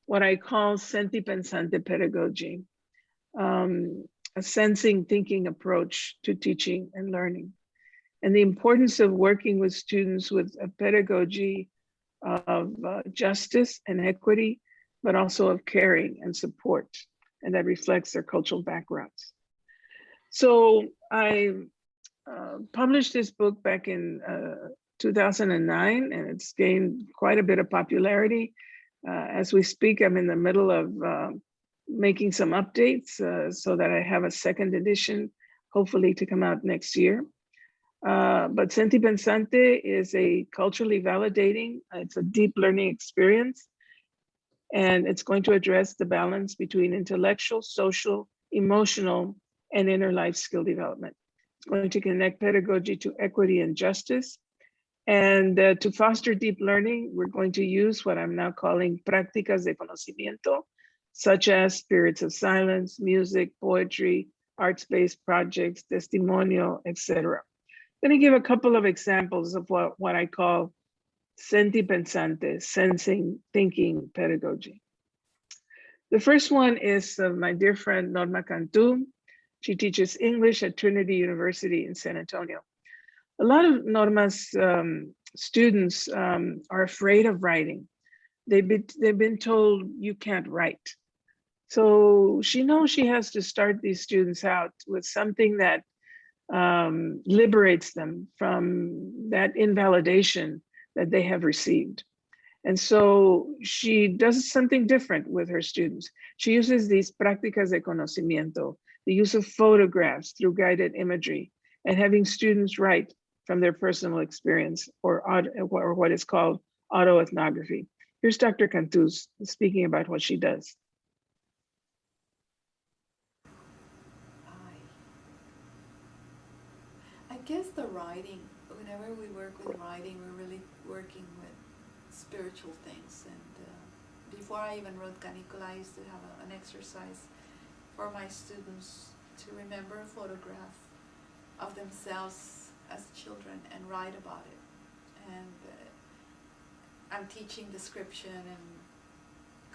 what I call senti-pensante pedagogy, a sensing thinking approach to teaching and learning, and the importance of working with students with a pedagogy of justice and equity, but also of caring and support, and that reflects their cultural backgrounds. So I published this book back in 2009, and it's gained quite a bit of popularity. As we speak, I'm in the middle of making some updates so that I have a second edition, hopefully to come out next year. But Senti Pensante is a culturally validating, it's a deep learning experience, and it's going to address the balance between intellectual, social, emotional, and inner life skill development. It's going to connect pedagogy to equity and justice. And to foster deep learning, we're going to use what I'm now calling prácticas de conocimiento, such as spirits of silence, music, poetry, arts-based projects, testimonio, etc. I'm going to give a couple of examples of what I call senti pensante, sensing thinking pedagogy. The first one is my dear friend Norma Cantu. She teaches English at Trinity University in San Antonio. A lot of Norma's students are afraid of writing. They've been told you can't write. So she knows she has to start these students out with something that liberates them from that invalidation that they have received. And so she does something different with her students. She uses these prácticas de conocimiento, the use of photographs through guided imagery, and having students write from their personal experience, or what is called autoethnography. Here's Dr. Cantu speaking about what she does. I guess the writing, whenever we work with writing, we're really working with spiritual things. And before I even wrote Canicula, I used to have an exercise for my students to remember a photograph of themselves as children and write about it. And I'm teaching description and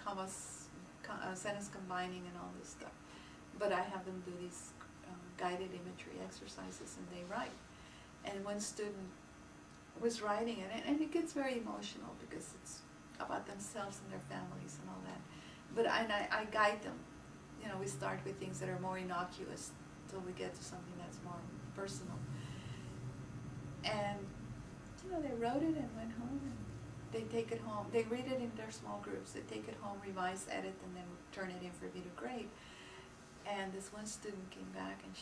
commas, sentence combining and all this stuff. But I have them do these guided imagery exercises, and they write. And one student was writing it, and it gets very emotional because it's about themselves and their families and all that. But I guide them. We start with things that are more innocuous until we get to something that's more personal. And they wrote it and went home, and they take it home. They read it in their small groups. They take it home, revise, edit, and then turn it in for me to grade. And this one student came back, and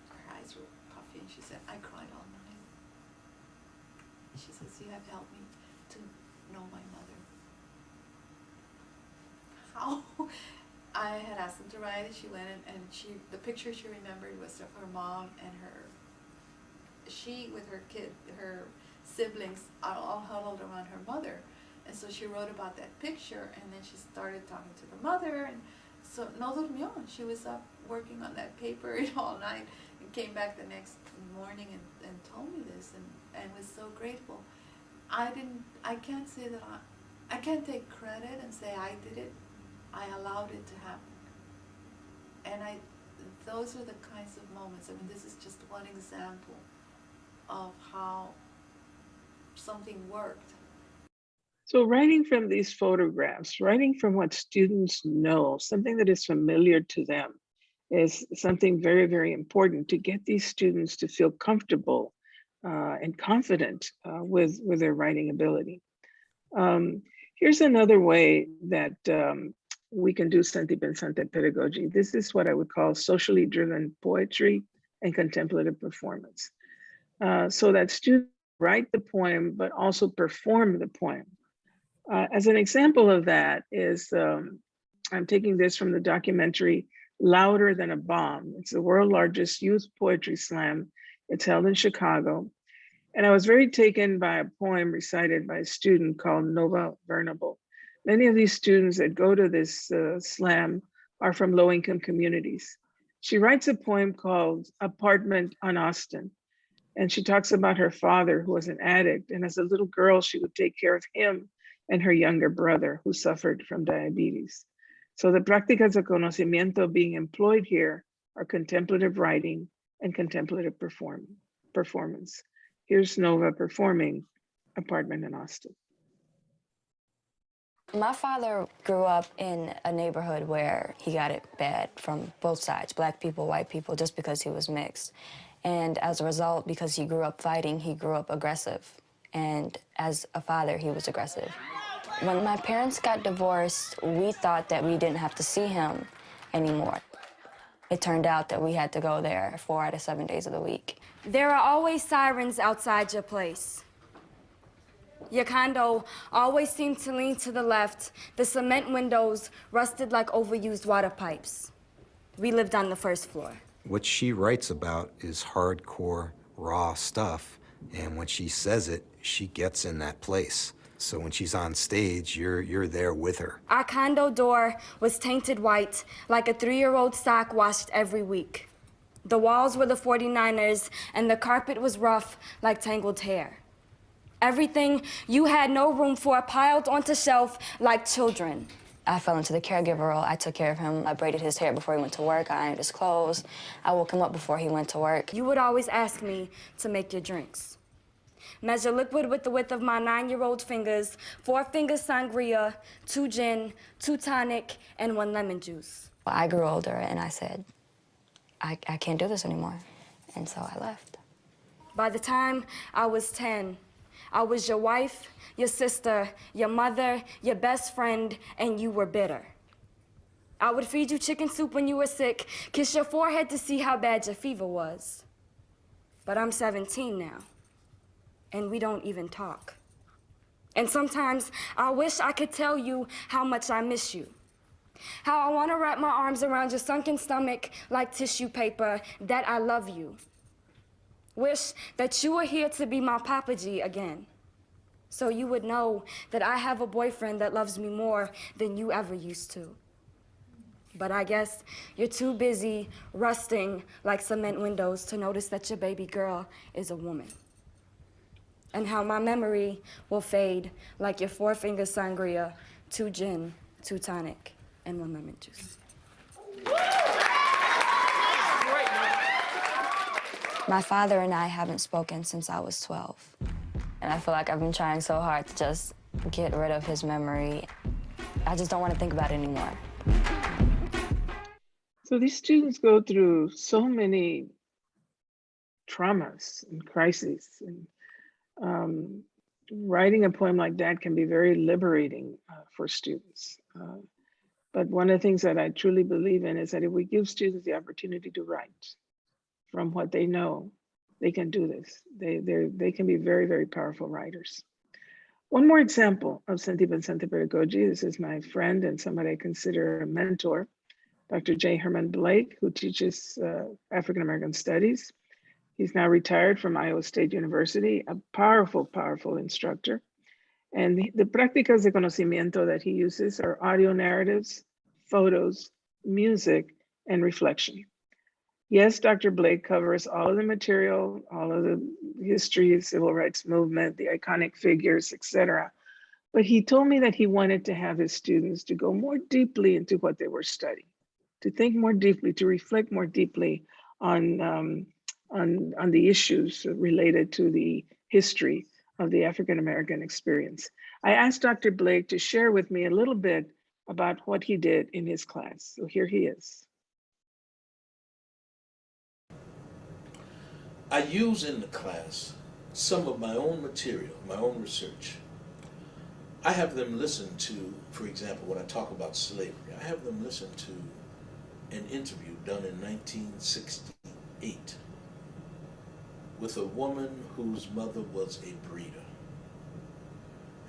her eyes were puffy, and she said, "I cried all night." she says, you have helped me to know my mother. How? I had asked them to write it. She went and the picture she remembered was of her mom and she with her siblings all huddled around her mother. And so she wrote about that picture, and then she started talking to the mother, and so no durmió. She was up working on that paper all night and came back the next morning and told me this and was so grateful. I can't say that I can't take credit and say I did it. I allowed it to happen. And those are the kinds of moments. I mean, this is just one example of how something worked. So writing from these photographs, writing from what students know, something that is familiar to them, is something very, very important to get these students to feel comfortable and confident with their writing ability. Here's another way that we can do sentipensante pedagogy. This is what I would call socially driven poetry and contemplative performance. So that students write the poem, but also perform the poem. As an example of that is, I'm taking this from the documentary Louder Than a Bomb. It's the world's largest youth poetry slam. It's held in Chicago. And I was very taken by a poem recited by a student called Nova Vernable. Many of these students that go to this slam are from low-income communities. She writes a poem called Apartment on Austin. And she talks about her father who was an addict. And as a little girl, she would take care of him and her younger brother who suffered from diabetes. So the prácticas de conocimiento being employed here are contemplative writing and contemplative performance. Here's Nova performing Apartment in Austin. My father grew up in a neighborhood where he got it bad from both sides, Black people, white people, just because he was mixed. And as a result, because he grew up fighting, he grew up aggressive. And as a father, he was aggressive. When my parents got divorced, we thought that we didn't have to see him anymore. It turned out that we had to go there 4 out of 7 days of the week. There are always sirens outside your place. Your condo always seemed to lean to the left. The cement windows rusted like overused water pipes. We lived on the first floor. What she writes about is hardcore, raw stuff. And when she says it, she gets in that place. So when she's on stage, you're there with her. Our condo door was tainted white, like a 3-year-old sock washed every week. The walls were the 49ers, and the carpet was rough, like tangled hair. Everything you had no room for piled onto shelf like children. I fell into the caregiver role. I took care of him. I braided his hair before he went to work. I ironed his clothes. I woke him up before he went to work. You would always ask me to make your drinks. Measure liquid with the width of my 9-year-old fingers, 4 fingers sangria, 2 gin, 2 tonic, and 1 lemon juice. I grew older and I said, I can't do this anymore. And so I left. By the time I was 10, I was your wife, your sister, your mother, your best friend, and you were bitter. I would feed you chicken soup when you were sick, kiss your forehead to see how bad your fever was. But I'm 17 now, and we don't even talk. And sometimes I wish I could tell you how much I miss you. How I want to wrap my arms around your sunken stomach like tissue paper, that I love you. Wish that you were here to be my Papa G again. So you would know that I have a boyfriend that loves me more than you ever used to. But I guess you're too busy rusting like cement windows to notice that your baby girl is a woman. And how my memory will fade like your 4 finger sangria, 2 gin, 2 tonic, and 1 lemon juice. My father and I haven't spoken since I was 12. And I feel like I've been trying so hard to just get rid of his memory. I just don't want to think about it anymore. So these students go through so many traumas and crises. And writing a poem like that can be very liberating for students. But one of the things that I truly believe in is that if we give students the opportunity to write from what they know, they can do this. They can be very, very powerful writers. One more example of sentipensante pedagogy. This is my friend and somebody I consider a mentor, Dr. J. Herman Blake, who teaches African American studies. He's now retired from Iowa State University, a powerful, powerful instructor. And the prácticas de conocimiento that he uses are audio narratives, photos, music, and reflection. Yes, Dr. Blake covers all of the material, all of the history, civil rights movement, the iconic figures, etc. But he told me that he wanted to have his students to go more deeply into what they were studying, to think more deeply, to reflect more deeply on the issues related to the history of the African American experience. I asked Dr. Blake to share with me a little bit about what he did in his class. So here he is. I use in the class some of my own material, my own research. I have them listen to, for example, when I talk about slavery, I have them listen to an interview done in 1968 with a woman whose mother was a breeder.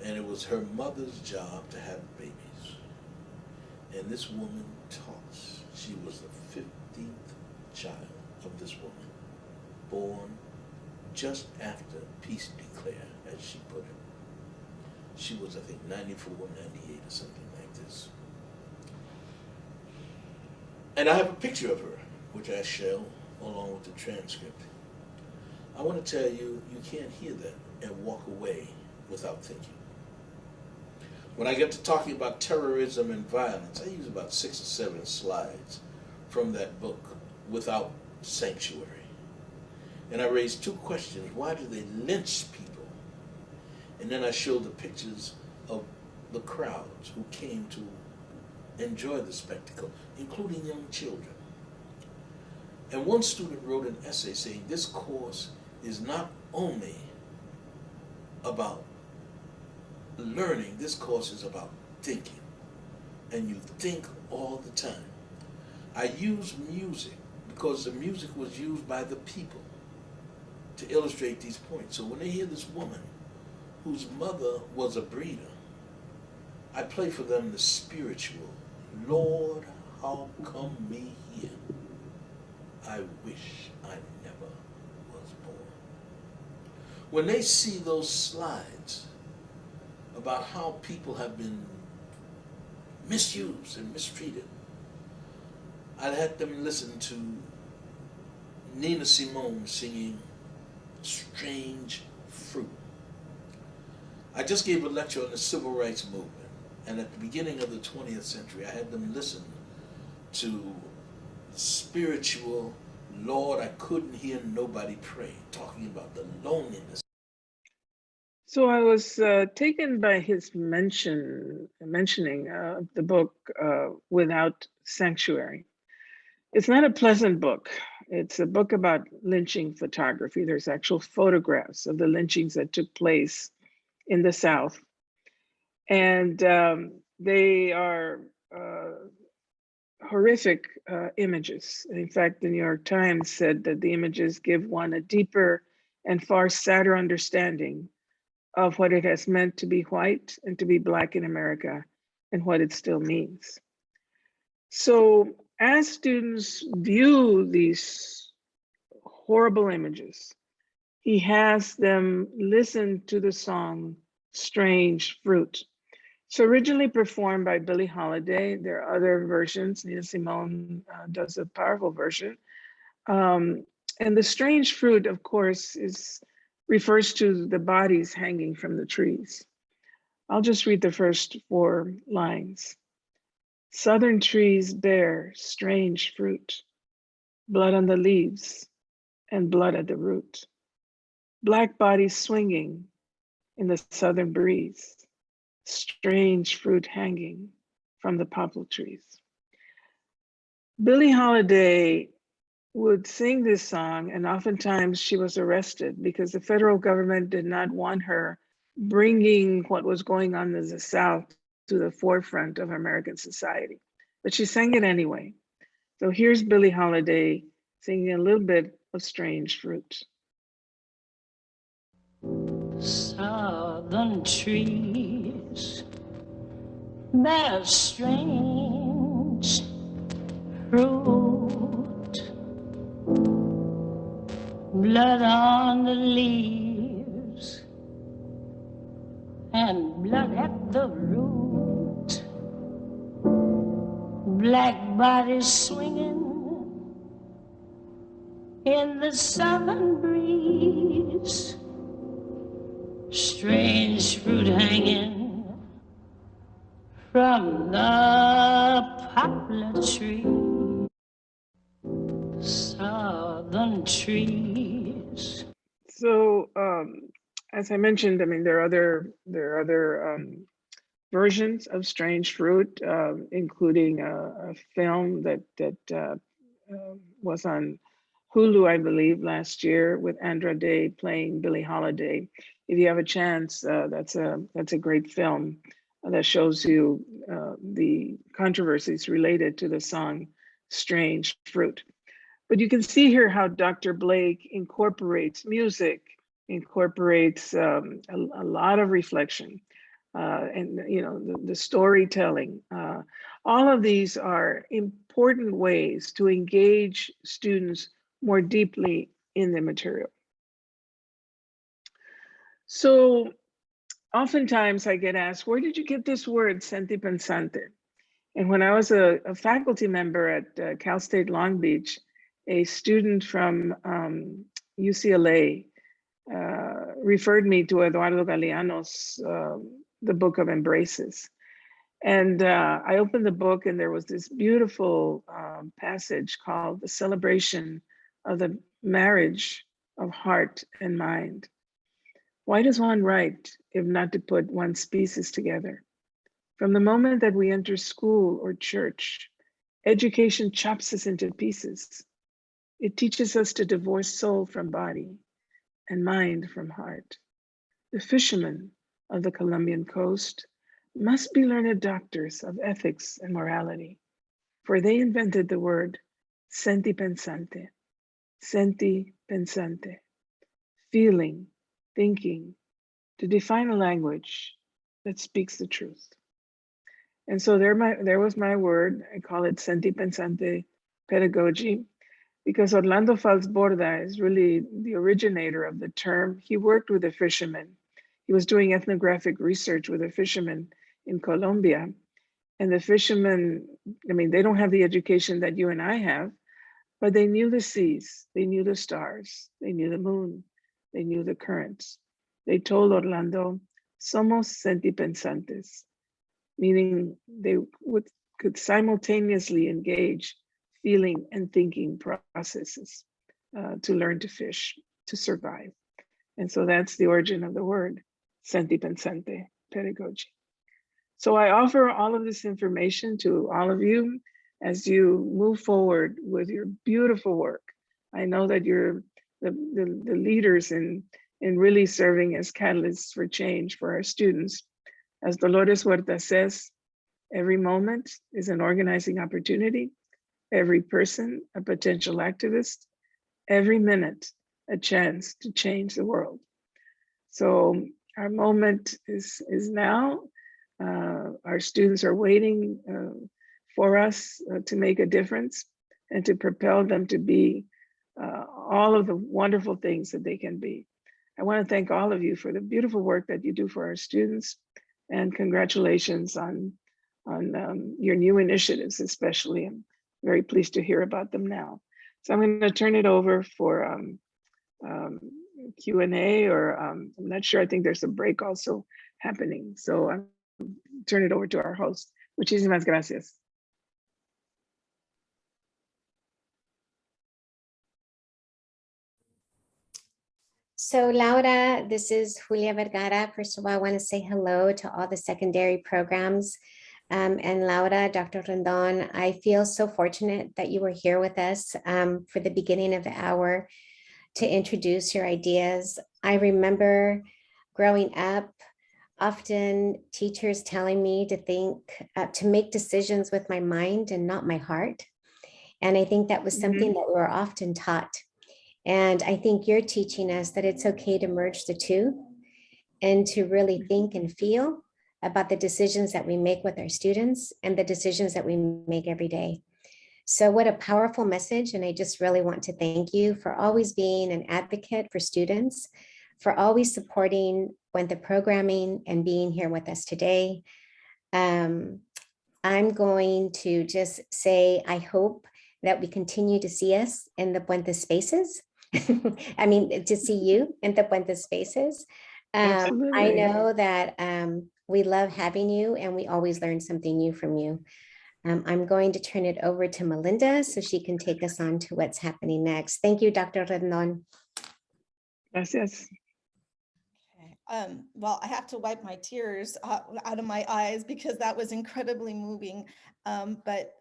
And it was her mother's job to have babies. And this woman talks. She was the 15th child of this woman, born just after peace declared, as she put it. She was, I think, 94, 98 or something like this. And I have a picture of her, which I show along with the transcript. I want to tell you, you can't hear that and walk away without thinking. When I get to talking about terrorism and violence, I use about 6 or 7 slides from that book, Without Sanctuary. And I raise 2 questions. Why do they lynch people? And then I show the pictures of the crowds who came to enjoy the spectacle, including young children. And one student wrote an essay saying this course is not only about learning, this course is about thinking. And you think all the time. I use music because the music was used by the people to illustrate these points. So when they hear this woman whose mother was a breeder, I play for them the spiritual, Lord, how come me here? I wish I never was born. When they see those slides about how people have been misused and mistreated, I had them listen to Nina Simone singing Strange Fruit. I just gave a lecture on the civil rights movement, and at the beginning of the 20th century, I had them listen to spiritual, Lord, I couldn't hear nobody pray, talking about the loneliness. So I was taken by his mentioning the book Without Sanctuary. It's not a pleasant book. It's a book about lynching photography. There's actual photographs of the lynchings that took place in the South. And they are horrific images. In fact, the New York Times said that the images give one a deeper and far sadder understanding of what it has meant to be white and to be Black in America and what it still means. So as students view these horrible images, he has them listen to the song Strange Fruit. So originally performed by Billie Holiday. There are other versions. Nina Simone does a powerful version. And the strange fruit, of course, refers to the bodies hanging from the trees. I'll just read the first 4 lines. Southern trees bear strange fruit, blood on the leaves and blood at the root. Black bodies swinging in the southern breeze, strange fruit hanging from the poplar trees. Billie Holiday would sing this song, and oftentimes she was arrested because the federal government did not want her bringing what was going on in the South to the forefront of American society. But she sang it anyway. So here's Billie Holiday singing a little bit of Strange Fruit. Southern trees bear strange fruit, blood on the leaves and blood at the root, black bodies swinging in the southern breeze, strange fruit hanging from the poplar tree. Southern trees. So, as I mentioned, I mean, there are other versions of Strange Fruit, including a film that was on Hulu, I believe, last year with Andra Day playing Billie Holiday. If you have a chance, that's a great film that shows you the controversies related to the song Strange Fruit. But you can see here how Dr. Blake incorporates music, incorporates a lot of reflection, and the storytelling. All of these are important ways to engage students more deeply in the material. So oftentimes I get asked, where did you get this word, sentipensante? And when I was a faculty member at Cal State Long Beach, a student from UCLA referred me to Eduardo Galeano's The Book of Embraces. And I opened the book and there was this beautiful passage called The Celebration of the Marriage of Heart and Mind. Why does one write if not to put one's species together? From the moment that we enter school or church, education chops us into pieces. It teaches us to divorce soul from body and mind from heart. The fishermen of the Colombian coast must be learned doctors of ethics and morality, for they invented the word sentipensante, feeling, thinking, to define a language that speaks the truth. And so there was my word. I call it sentipensante pedagogy, because Orlando Falsborda is really the originator of the term. He worked with a fisherman. He was doing ethnographic research with a fisherman in Colombia. And the fishermen, I mean, they don't have the education that you and I have, but they knew the seas, they knew the stars, they knew the moon, they knew the currents. They told Orlando, somos sentipensantes, meaning they could simultaneously engage feeling and thinking processes to learn to fish, to survive. And so that's the origin of the word, sentipensante pedagogy. So I offer all of this information to all of you as you move forward with your beautiful work. I know that you're the leaders in really serving as catalysts for change for our students. As Dolores Huerta says, every moment is an organizing opportunity, every person a potential activist, every minute a chance to change the world. So our moment is now. Our students are waiting for us to make a difference and to propel them to be all of the wonderful things that they can be. I want to thank all of you for the beautiful work that you do for our students, and congratulations on your new initiatives, especially. I'm very pleased to hear about them now. So I'm going to turn it over for Q&A, or I'm not sure, I think there's a break also happening. So I'm turn it over to our host. Muchísimas gracias. So Laura, this is Julia Vergara. First of all, I want to say hello to all the secondary programs. And Laura, Dr. Rendón, I feel so fortunate that you were here with us for the beginning of the hour to introduce your ideas. I remember growing up, often teachers telling me to think, to make decisions with my mind and not my heart. And I think that was something that we were often taught. And I think you're teaching us that it's okay to merge the two and to really think and feel about the decisions that we make with our students and the decisions that we make every day. So what a powerful message. And I just really want to thank you for always being an advocate for students, for always supporting Puente programming and being here with us today. I'm going to just say, I hope that we continue to see us in the Puente spaces. I mean, to see you in the Puente spaces. I know that we love having you and we always learn something new from you. I'm going to turn it over to Melinda so she can take us on to what's happening next. Thank you, Dr. Rendón. Gracias. Well, I have to wipe my tears out of my eyes because that was incredibly moving. But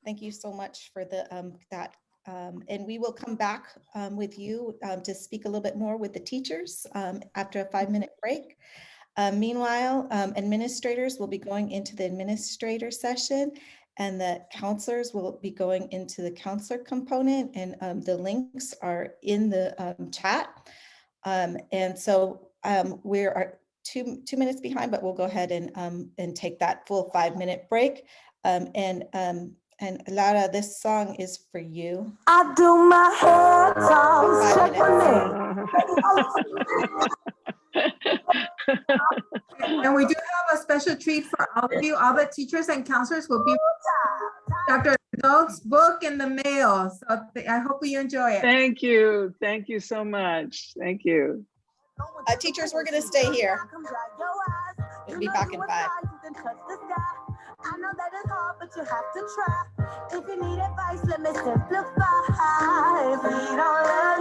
thank you so much for that. And we will come back with you to speak a little bit more with the teachers after a 5-minute break. Meanwhile, administrators will be going into the administrator session and the counselors will be going into the counselor component, and the links are in the chat. And so we are two minutes behind, but we'll go ahead and take that full 5-minute break. And Laura, this song is for you. I do my hair toss, check And we do have a special treat for all of you. All the teachers and counselors will be Dr. Rendón's book in the mail. So I hope you enjoy it. Thank you. Thank you so much. Thank you. Teachers, we're going to stay here. We'll be back in 5. I know that it's hard, but you have to try. If you need advice, let me simplify. We don't love